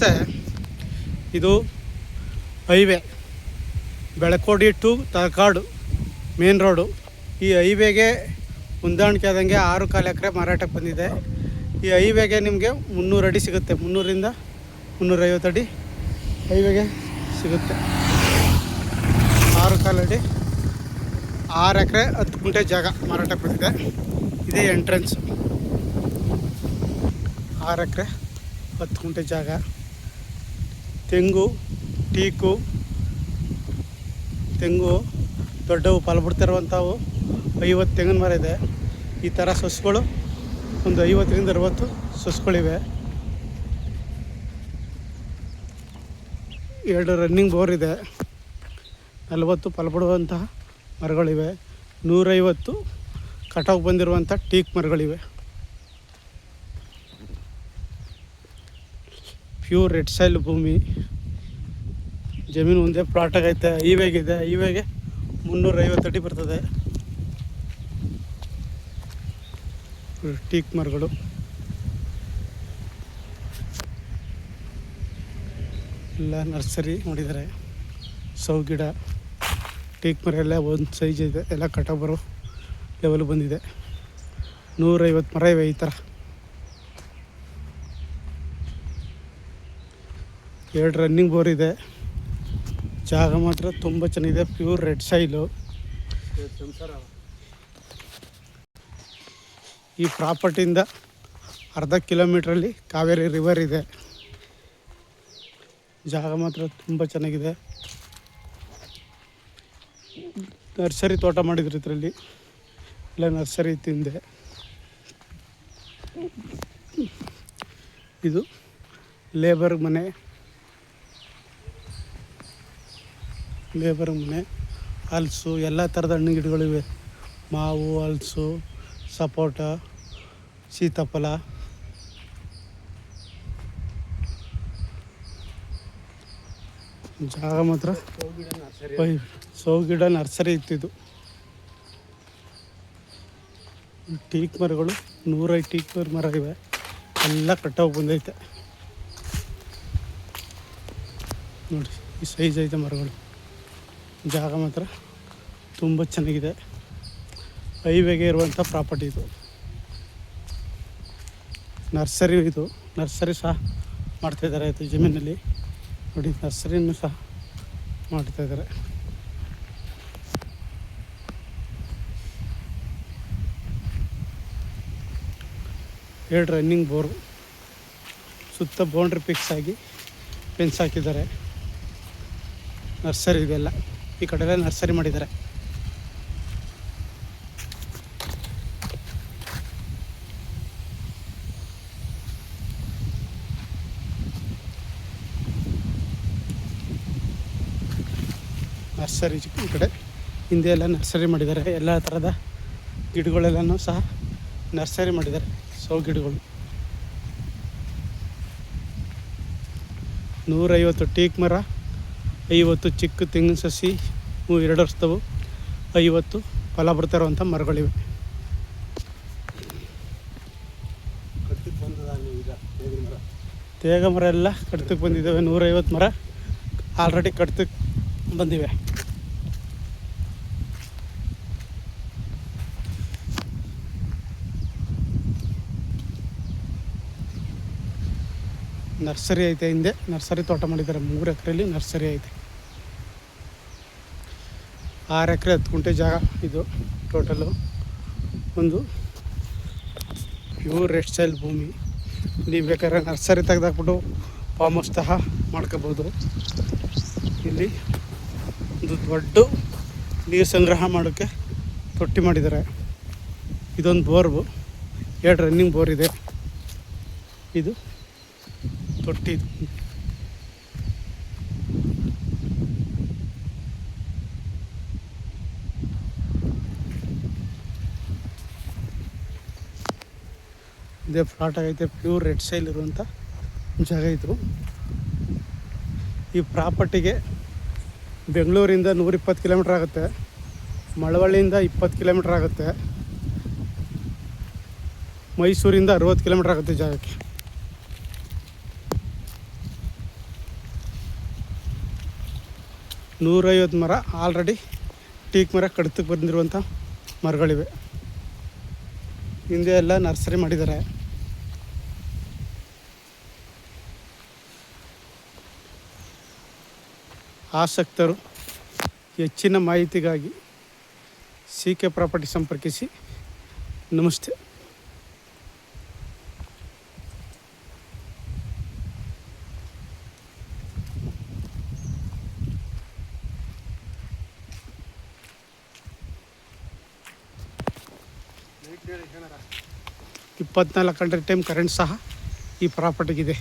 ನಮಸ್ತೆ. ಇದು highway Belakodi to Talakadu main road. ಈ ಹೈವೇಗೆ ಹೊಂದಾಣಿಕೆ ಆದಂಗೆ 6.25 ಎಕರೆ ಮಾರಾಟಕ್ಕೆ ಬಂದಿದೆ. ಈ ಹೈವೇಗೆ ನಿಮಗೆ 300 ಅಡಿ ಸಿಗುತ್ತೆ. 300ರಿಂದ 350 ಅಡಿ ಹೈವೇಗೆ ಸಿಗುತ್ತೆ. 6.25 ಅಡಿ 6 ಎಕರೆ 10 ಗುಂಟೆ ಜಾಗ ಮಾರಾಟಕ್ಕೆ ಬಂದಿದೆ. ಇದೇ ಎಂಟ್ರೆನ್ಸು. 6 ಎಕರೆ 10 ಗುಂಟೆ ಜಾಗ. ತೆಂಗು ದೊಡ್ಡವು ಫಲ ಬಿಡ್ತಿರುವಂಥವು 50 ತೆಂಗಿನ ಮರ ಇದೆ. ಈ ಥರ ಸಸ್ಗಳು ಒಂದು 50ರಿಂದ 60 ಸಸ್ಗಳಿವೆ. 2 ರನ್ನಿಂಗ್ ಬೋರ್ ಇದೆ. 40 ಫಲ ಬಿಡುವಂತಹ ಮರಗಳಿವೆ. 150 ಕಟಾವು ಬಂದಿರುವಂಥ ಟೀಕ್ ಮರಗಳಿವೆ. ಪ್ಯೂರ್ ರೆಡ್ ಸಾಯಿಲ್ ಭೂಮಿ. ಜಮೀನು ಒಂದೇ ಪ್ಲಾಟ್ ಆಗೈತೆ. ಹೈವೇಗಿದೆ. ಹೈವೇಗೆ 350 ಅಡಿ ಬರ್ತದೆ. ಟೀಕ್ ಮರಗಳು ಎಲ್ಲ ನರ್ಸರಿ ಮಾಡಿದ್ದಾರೆ. ಸೌ ಗಿಡ ಟೀಕ್ ಮರ ಎಲ್ಲ ಒಂದು ಸೈಜ್ ಇದೆ. ಎಲ್ಲ ಕಟಾವು ಬರೋ ಲೆವೆಲ್ ಬಂದಿದೆ. 150 ಮರ ಇವೆ. ಈ ಥರ 2 ರನ್ನಿಂಗ್ ಬೋರ್ ಇದೆ. ಜಾಗ ಮಾತ್ರ ತುಂಬ ಚೆನ್ನಾಗಿದೆ. Pure red soil. ಈ ಪ್ರಾಪರ್ಟಿಯಿಂದ ಅರ್ಧ ಕಿಲೋಮೀಟ್ರಲ್ಲಿ ಕಾವೇರಿ ರಿವರ್ ಇದೆ. ಜಾಗ ಮಾತ್ರ ತುಂಬ ಚೆನ್ನಾಗಿದೆ. ನರ್ಸರಿ ತೋಟ ಮಾಡಿದ್ರು ಇದರಲ್ಲಿ. ಎಲ್ಲ ನರ್ಸರಿ ತಿಂದೆ. ಇದು ಲೇಬರ್ ಮನೆ. ಹಲಸು ಎಲ್ಲ ಥರದ ಹಣ್ಣು ಗಿಡಗಳಿವೆ. ಮಾವು, ಹಲಸು, ಸಪೋಟ, ಸೀತಾಫಲ. ಜಾಗ ಮಾತ್ರ ಸೌ ಗಿಡ ನರ್ಸರಿ ಇತ್ತಿದು. ಟೀಕ್ ಮರಗಳು 105 ಟೀಕ್ ಮರ ಇವೆ. ಎಲ್ಲ ಕಟಾವು ಬಂದೈತೆ ನೋಡಿ. ಈ ಸೈಜ್ ಐತೆ ಮರಗಳು. ಜಾಗ ಮಾತ್ರ ತುಂಬ ಚೆನ್ನಾಗಿದೆ. ಹೈವೇಗೆ ಇರುವಂಥ ಪ್ರಾಪರ್ಟಿ ಇದು. ನರ್ಸರಿ ಇದು. ನರ್ಸರಿ ಸಹ ಮಾಡ್ತಾಯಿದ್ದಾರೆ. ಇದು ಜಮೀನಲ್ಲಿ ನೋಡಿ. ನರ್ಸರಿನೂ ಸಹ ಮಾಡ್ತಾಯಿದ್ದಾರೆ. ಎರಡು ರನ್ನಿಂಗ್ ಬೋರು. ಸುತ್ತ ಬೌಂಡ್ರಿ ಫಿಕ್ಸ್ ಆಗಿ ಫೆನ್ಸ್ ಹಾಕಿದ್ದಾರೆ. ನರ್ಸರಿ ಇದೆಲ್ಲ. ಈ ಕಡೆ ಎಲ್ಲ ನರ್ಸರಿ ಮಾಡಿದ್ದಾರೆ. ನರ್ಸರಿ ಈ ಕಡೆ ಹಿಂದೆ ಎಲ್ಲ ನರ್ಸರಿ ಮಾಡಿದ್ದಾರೆ. ಎಲ್ಲ ಥರದ ಗಿಡಗಳೆಲ್ಲನೂ ಸಹ ನರ್ಸರಿ ಮಾಡಿದ್ದಾರೆ. ಸೌ ಗಿಡಗಳು 150 ಟೀಕ್ ಮರ, 50 ಚಿಕ್ಕ ತೆಂಗಿನ ಸಸಿ 2 ವರ್ಷದವು, 50 ಫಲ ಬರ್ತಾ ಇರುವಂಥ ಮರಗಳಿವೆ. ತೇಗ ಮರ ಎಲ್ಲ ಕಡ್ತಕ್ಕೆ ಬಂದಿದ್ದಾವೆ. 150 ಮರ ಆಲ್ರೆಡಿ ಕಡ್ತಕ್ಕೆ ಬಂದಿವೆ. ನರ್ಸರಿ ಐತೆ. ಹಿಂದೆ ನರ್ಸರಿ ತೋಟ ಮಾಡಿದ್ದಾರೆ. 3 ಎಕರೆಯಲ್ಲಿ ನರ್ಸರಿ ಐತೆ. 6 ಎಕರೆ 10 ಗುಂಟೆ ಜಾಗ ಇದು ಟೋಟಲು. ಒಂದು ಪ್ಯೂರ್ ರೆಡ್ ಸಾಯಿಲ್ ಭೂಮಿ. ನೀವು ಬೇಕಾದ್ರೆ ನರ್ಸರಿ ತೆಗೆದಾಕ್ಬಿಟ್ಟು ಫಾರ್ಮ್ ಹೌಸ್ ಸಹ ಮಾಡ್ಕೋಬೋದು. ಇಲ್ಲಿ ಒಂದು ದೊಡ್ಡ ನೀರು ಸಂಗ್ರಹ ಮಾಡೋಕ್ಕೆ ತೊಟ್ಟಿ ಮಾಡಿದ್ದಾರೆ. ಇದೊಂದು ಬೋರ್ವು. 2 ರನ್ನಿಂಗ್ ಬೋರ್ ಇದೆ. ಇದು ತೊಟ್ಟಿ. ಇದೇ ಫ್ಲಾಟ್ ಆಗೈತೆ. ಪ್ಯೂರ್ ರೆಡ್ ಸಾಯಿಲ್ ಇರುವಂಥ ಜಾಗ ಇದು. ಈ ಪ್ರಾಪರ್ಟಿಗೆ ಬೆಂಗಳೂರಿಂದ 120 ಕಿಲೋಮೀಟ್ರ್ ಆಗುತ್ತೆ. ಮಳವಳ್ಳಿಯಿಂದ 20 ಕಿಲೋಮೀಟ್ರ್ ಆಗುತ್ತೆ. ಮೈಸೂರಿಂದ 60 ಕಿಲೋಮೀಟ್ರ್ ಆಗುತ್ತೆ ಜಾಗಕ್ಕೆ. 150 ಮರ ಆಲ್ರೆಡಿ ಟೀಕ್ ಮರ ಕಡಿತಕ್ಕೆ ಬಂದಿರುವಂಥ ಮರಗಳಿವೆ. ಹಿಂದೆ ಎಲ್ಲ ನರ್ಸರಿ ಮಾಡಿದ್ದಾರೆ. ಆಸಕ್ತರು ಹೆಚ್ಚಿನ ಮಾಹಿತಿಗಾಗಿ CK ಪ್ರಾಪರ್ಟಿ ಸಂಪರ್ಕಿಸಿ. ನಮಸ್ತೆ. ಏನಾರ 24 ಗಂಟೆ ಟೈಮ್ ಕರೆಂಟ್ ಸಹ ಈ ಪ್ರಾಪರ್ಟಿಗಿದೆ.